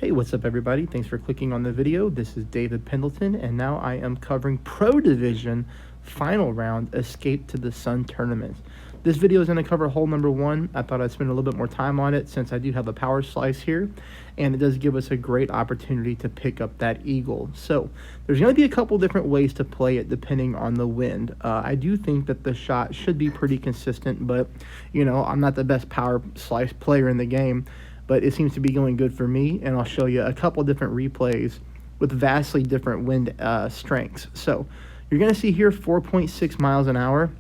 Hey, what's up everybody? Thanks for clicking on the video. This is David Pendleton, and now I am covering Pro Division Final Round Escape to the Sun Tournament. This video is going to cover hole number 1. I thought I'd spend a little bit more time on it since I do have a power slice here, and it does give us a great opportunity to pick up that eagle. So there's going to be a couple different ways to play it depending on the wind. I do think that the shot should be pretty consistent, but you know, I'm not the best power slice player in the game, but it seems to be going good for me, and I'll show you a couple different replays with vastly different wind strengths. So you're going to see here 4.6 miles an hour.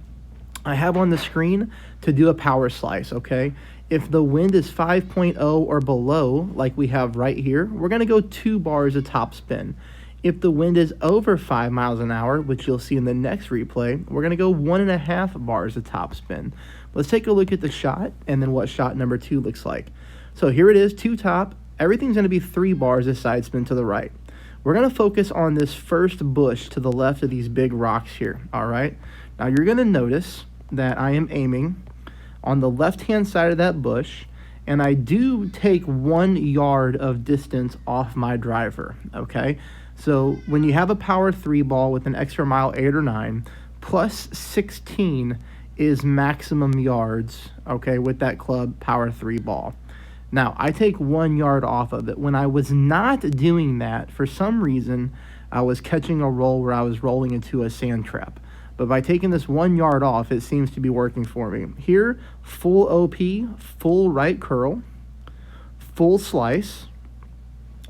I have on the screen to do a power slice, okay? If the wind is 5.0 or below, like we have right here, we're going to go 2 bars of top spin. If the wind is over 5 miles an hour, which you'll see in the next replay, we're going to go 1.5 bars of top spin. Let's take a look at the shot and then what shot number 2 looks like. So here it is, 2 top. Everything's going to be 3 bars of side spin to the right. We're going to focus on this first bush to the left of these big rocks here, all right? Now you're going to notice that I am aiming on the left-hand side of that bush, and I do take 1 yard of distance off my driver, okay? So when you have a power 3 ball with an extra mile 8 or 9, plus 16 is maximum yards, okay, with that club power 3 ball. Now, I take 1 yard off of it. When I was not doing that, for some reason, I was catching a roll where I was rolling into a sand trap. But by taking this 1 yard off, it seems to be working for me. Here, full OP, full right curl, full slice,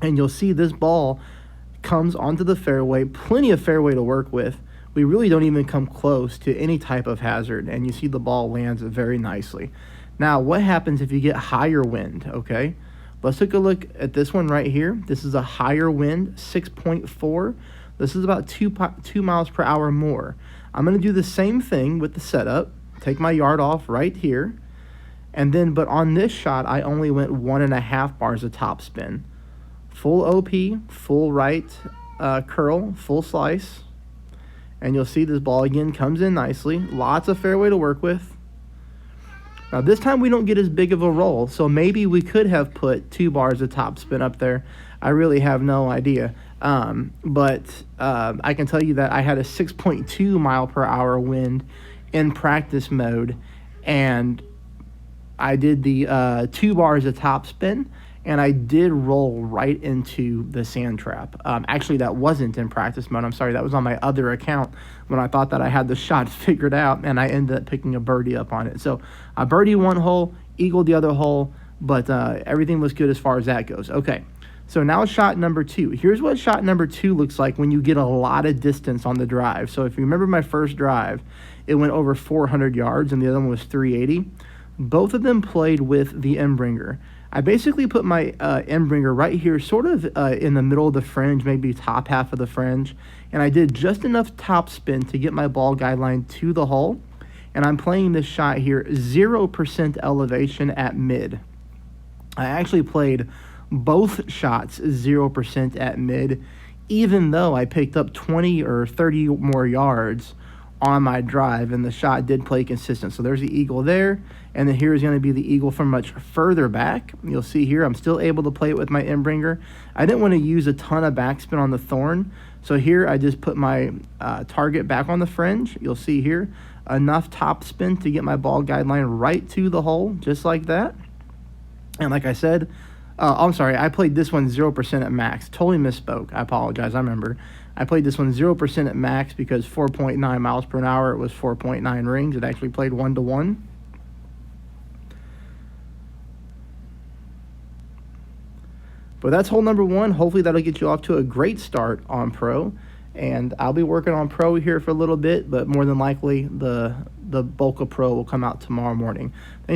and you'll see this ball comes onto the fairway, plenty of fairway to work with. We really don't even come close to any type of hazard, and you see the ball lands very nicely. Now, what happens if you get higher wind, okay? Let's take a look at this one right here. This is a higher wind, 6.4. This is about 2 miles per hour more. I'm going to do the same thing with the setup. Take my yard off right here. And then, but on this shot, I only went 1.5 bars of top spin. Full OP, full right curl, full slice. And you'll see this ball again comes in nicely. Lots of fairway to work with. Now this time we don't get as big of a roll, so maybe we could have put 2 bars of top spin up there. I really have no idea. But I can tell you that I had a 6.2 mile per hour wind in practice mode, and I did the 2 bars of top spin, and I did roll right into the sand trap. Actually, that wasn't in practice mode. I'm sorry, that was on my other account when I thought that I had the shot figured out, and I ended up picking a birdie up on it. So I birdie 1 hole, eagled the other hole, but everything was good as far as that goes. Okay, so now shot number 2. Here's what shot number 2 looks like when you get a lot of distance on the drive. So if you remember my first drive, it went over 400 yards, and the other one was 380. Both of them played with the Embringer. I basically put my Embringer right here, sort of in the middle of the fringe, maybe top half of the fringe, and I did just enough top spin to get my ball guideline to the hole, and I'm playing this shot here 0% elevation at mid. I actually played both shots 0% at mid, even though I picked up 20 or 30 more yards on my drive, and the shot did play consistent. So there's the eagle there, and then here is going to be the eagle from much further back. You'll see here I'm still able to play it with my Embringer. I didn't want to use a ton of backspin on the thorn, so here I just put my target back on the fringe. You'll see here enough top spin to get my ball guideline right to the hole, just like that. And like I said, I'm sorry, I played this one 0% at max. Totally misspoke. I apologize. I remember. I played this one 0% at max because 4.9 miles per hour, it was 4.9 rings. It actually played 1-to-1. But that's hole number 1. Hopefully that'll get you off to a great start on Pro. And I'll be working on Pro here for a little bit, but more than likely the bulk of Pro will come out tomorrow morning. Thanks.